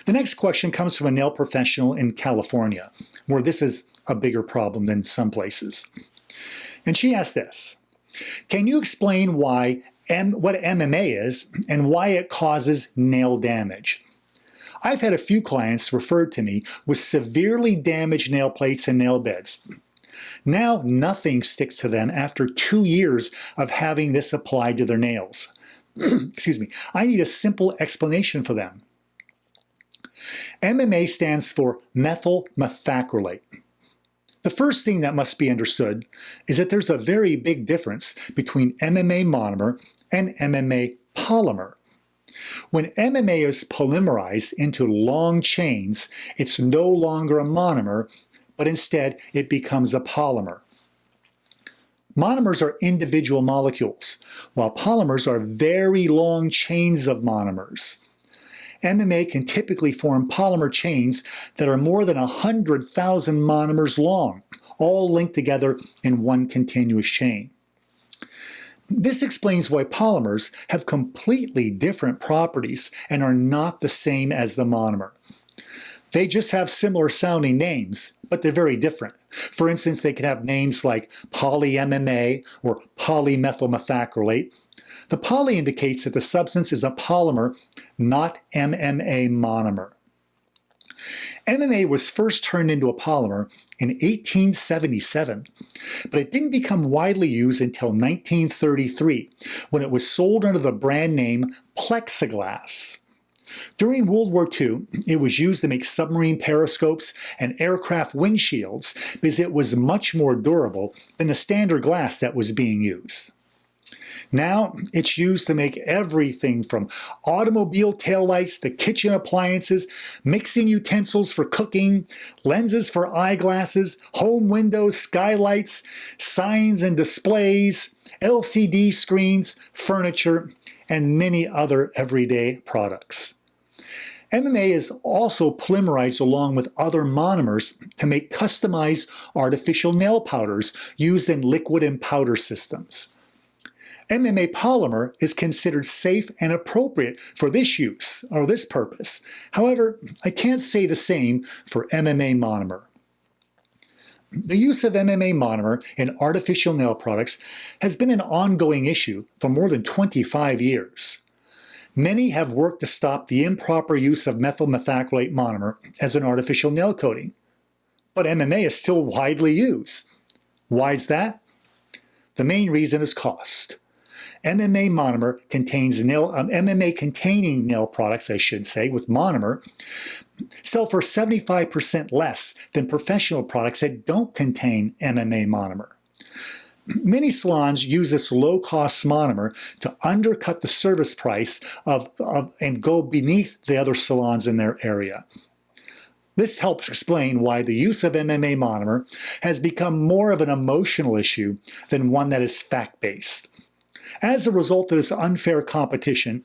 The next question comes from a nail professional in California, where this is a bigger problem than some places. And she asked this: can you explain what MMA is and why it causes nail damage? I've had a few clients referred to me with severely damaged nail plates and nail beds. Now nothing sticks to them after 2 years of having this applied to their nails. Excuse me. I need a simple explanation for them. MMA stands for methyl methacrylate. The first thing that must be understood is that there's a very big difference between MMA monomer and MMA polymer. When MMA is polymerized into long chains, it's no longer a monomer, but instead it becomes a polymer. Monomers are individual molecules, while polymers are very long chains of monomers. MMA can typically form polymer chains that are more than 100,000 monomers long, all linked together in one continuous chain. This explains why polymers have completely different properties and are not the same as the monomer. They just have similar sounding names, but they're very different. For instance, they could have names like poly-MMA or polymethyl methacrylate. The poly indicates that the substance is a polymer, not MMA monomer. MMA was first turned into a polymer in 1877, but it didn't become widely used until 1933, when it was sold under the brand name plexiglass. During World War II, it was used to make submarine periscopes and aircraft windshields because it was much more durable than the standard glass that was being used. Now, it's used to make everything from automobile taillights to kitchen appliances, mixing utensils for cooking, lenses for eyeglasses, home windows, skylights, signs and displays, LCD screens, furniture, and many other everyday products. MMA is also polymerized along with other monomers to make customized artificial nail powders used in liquid and powder systems. MMA polymer is considered safe and appropriate for this use or this purpose. However, I can't say the same for MMA monomer. The use of MMA monomer in artificial nail products has been an ongoing issue for more than 25 years. Many have worked to stop the improper use of methyl methacrylate monomer as an artificial nail coating, but MMA is still widely used. Why is that? The main reason is cost. MMA monomer contains MMA containing nail products, I should say, with monomer, sell for 75% less than professional products that don't contain MMA monomer. Many salons use this low-cost monomer to undercut the service price and go beneath the other salons in their area. This helps explain why the use of MMA monomer has become more of an emotional issue than one that is fact-based. As a result of this unfair competition,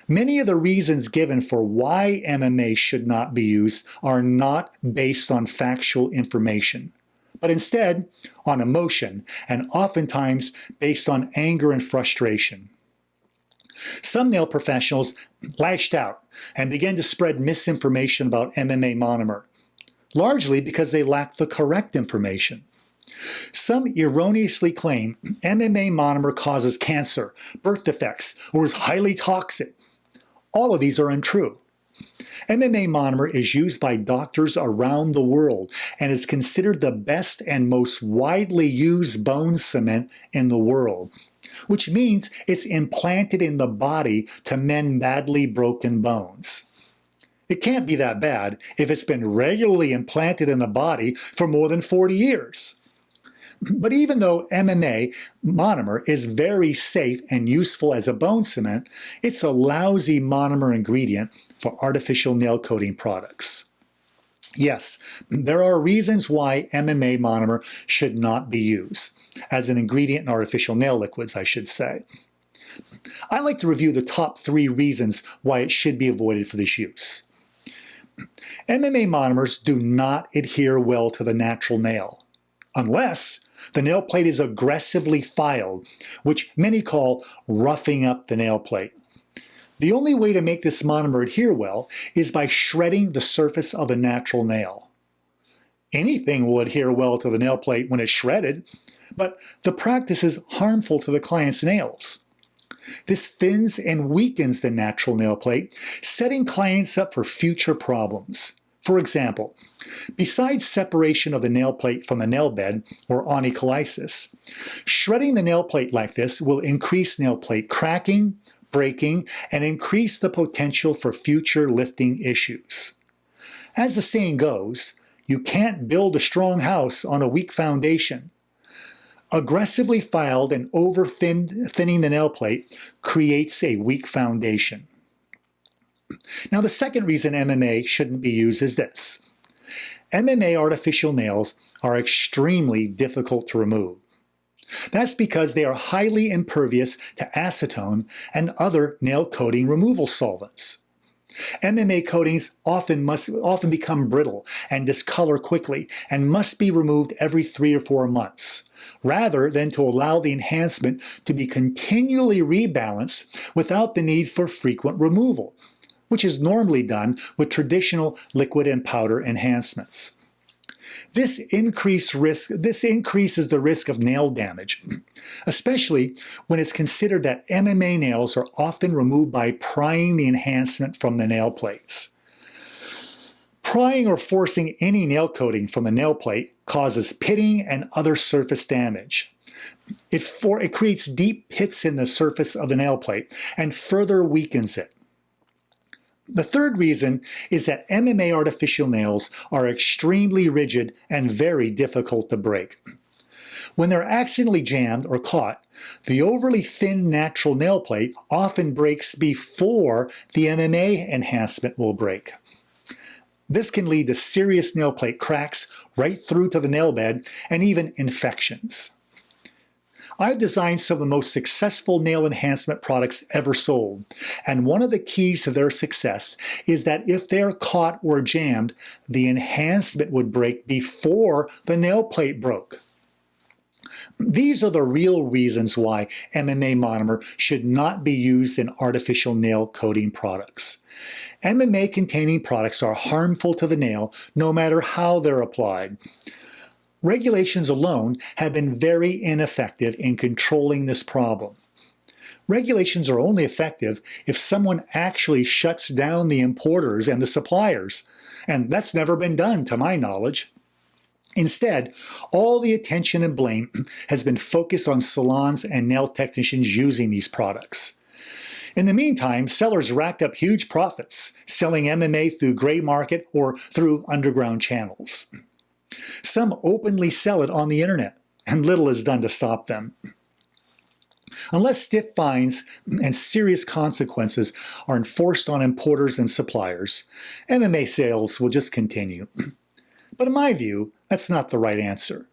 many of the reasons given for why MMA should not be used are not based on factual information, but instead on emotion, and oftentimes based on anger and frustration. Some nail professionals lashed out and began to spread misinformation about MMA monomer, largely because they lacked the correct information. Some erroneously claim MMA monomer causes cancer, birth defects, or is highly toxic. All of these are untrue. MMA monomer is used by doctors around the world and is considered the best and most widely used bone cement in the world, which means it's implanted in the body to mend badly broken bones. It can't be that bad if it's been regularly implanted in the body for more than 40 years. But even though MMA monomer is very safe and useful as a bone cement, it's a lousy monomer ingredient for artificial nail coating products. Yes, there are reasons why MMA monomer should not be used, as an ingredient in artificial nail liquids, I should say. I'd like to review the top 3 reasons why it should be avoided for this use. MMA monomers do not adhere well to the natural nail, unless the nail plate is aggressively filed, which many call roughing up the nail plate. The only way to make this monomer adhere well is by shredding the surface of the natural nail. Anything will adhere well to the nail plate when it's shredded, but the practice is harmful to the client's nails. This thins and weakens the natural nail plate, setting clients up for future problems. For example, besides separation of the nail plate from the nail bed, or onycholysis, shredding the nail plate like this will increase nail plate cracking, breaking, and increase the potential for future lifting issues. As the saying goes, you can't build a strong house on a weak foundation. Aggressively filed and over-thinning the nail plate creates a weak foundation. Now, the second reason MMA shouldn't be used is this. MMA artificial nails are extremely difficult to remove. That's because they are highly impervious to acetone and other nail coating removal solvents. MMA coatings often become brittle and discolor quickly and must be removed every 3 or 4 months, rather than to allow the enhancement to be continually rebalanced without the need for frequent removal, which is normally done with traditional liquid and powder enhancements. This increases the risk of nail damage, especially when it's considered that MMA nails are often removed by prying the enhancement from the nail plates. Prying or forcing any nail coating from the nail plate causes pitting and other surface damage. It creates deep pits in the surface of the nail plate and further weakens it. The third reason is that MMA artificial nails are extremely rigid and very difficult to break. When they're accidentally jammed or caught, the overly thin natural nail plate often breaks before the MMA enhancement will break. This can lead to serious nail plate cracks right through to the nail bed and even infections. I've designed some of the most successful nail enhancement products ever sold, and one of the keys to their success is that if they're caught or jammed, the enhancement would break before the nail plate broke. These are the real reasons why MMA monomer should not be used in artificial nail coating products. MMA-containing products are harmful to the nail no matter how they're applied. Regulations alone have been very ineffective in controlling this problem. Regulations are only effective if someone actually shuts down the importers and the suppliers, and that's never been done to my knowledge. Instead, all the attention and blame has been focused on salons and nail technicians using these products. In the meantime, sellers racked up huge profits, selling MMA through gray market or through underground channels. Some openly sell it on the internet, and little is done to stop them. Unless stiff fines and serious consequences are enforced on importers and suppliers, MMA sales will just continue. But in my view, that's not the right answer.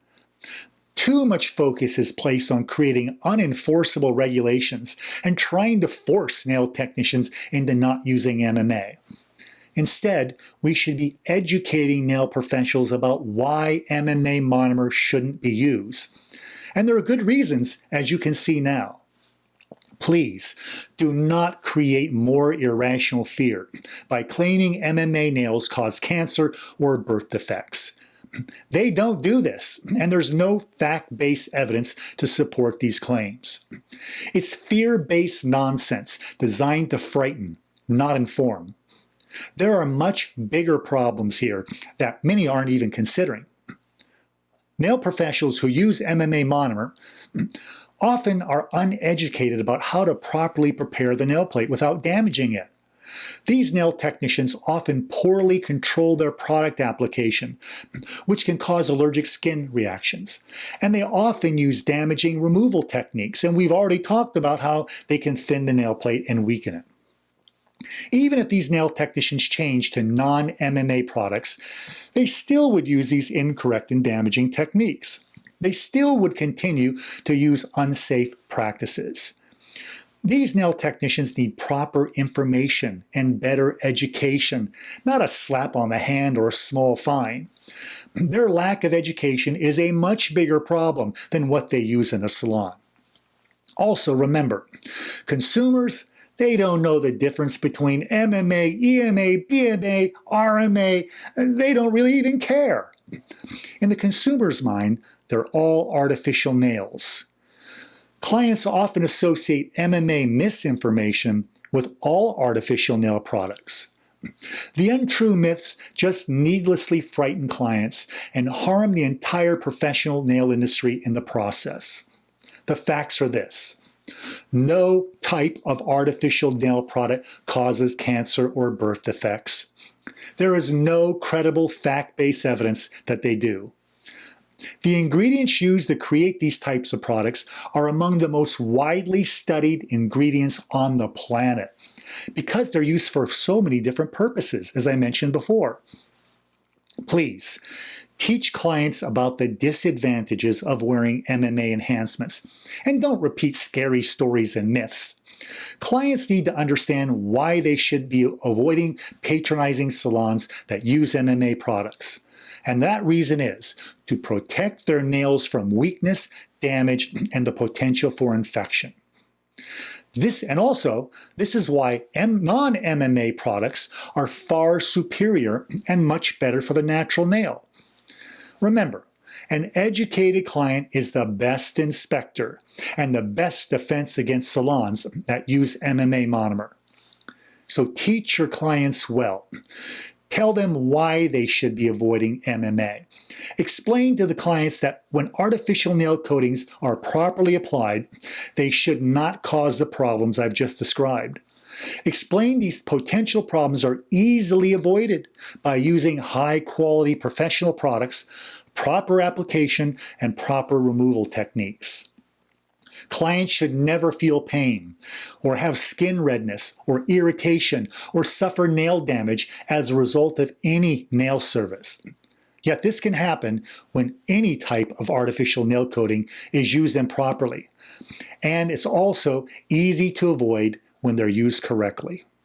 Too much focus is placed on creating unenforceable regulations and trying to force nail technicians into not using MMA. Instead, we should be educating nail professionals about why MMA monomer shouldn't be used. And there are good reasons, as you can see now. Please do not create more irrational fear by claiming MMA nails cause cancer or birth defects. They don't do this, and there's no fact-based evidence to support these claims. It's fear-based nonsense designed to frighten, not inform. There are much bigger problems here that many aren't even considering. Nail professionals who use MMA monomer often are uneducated about how to properly prepare the nail plate without damaging it. These nail technicians often poorly control their product application, which can cause allergic skin reactions. And they often use damaging removal techniques, and we've already talked about how they can thin the nail plate and weaken it. Even if these nail technicians change to non-MMA products, they still would use these incorrect and damaging techniques. They still would continue to use unsafe practices. These nail technicians need proper information and better education, not a slap on the hand or a small fine. Their lack of education is a much bigger problem than what they use in a salon. Also remember, consumers, They don't know the difference between MMA, EMA, BMA, RMA. They don't really even care. In the consumer's mind, they're all artificial nails. Clients often associate MMA misinformation with all artificial nail products. The untrue myths just needlessly frighten clients and harm the entire professional nail industry in the process. The facts are this: no type of artificial nail product causes cancer or birth defects. There is no credible fact-based evidence that they do. The ingredients used to create these types of products are among the most widely studied ingredients on the planet because they're used for so many different purposes, as I mentioned before. Please, teach clients about the disadvantages of wearing MMA enhancements, and don't repeat scary stories and myths. Clients need to understand why they should be avoiding patronizing salons that use MMA products. And that reason is to protect their nails from weakness, damage, and the potential for infection. This is why non-MMA products are far superior and much better for the natural nail. Remember, an educated client is the best inspector and the best defense against salons that use MMA monomer. So teach your clients well. Tell them why they should be avoiding MMA. Explain to the clients that when artificial nail coatings are properly applied, they should not cause the problems I've just described. Explain these potential problems are easily avoided by using high-quality professional products, proper application, and proper removal techniques. Clients should never feel pain, or have skin redness, or irritation, or suffer nail damage as a result of any nail service. Yet this can happen when any type of artificial nail coating is used improperly, and it's also easy to avoid when they're used correctly.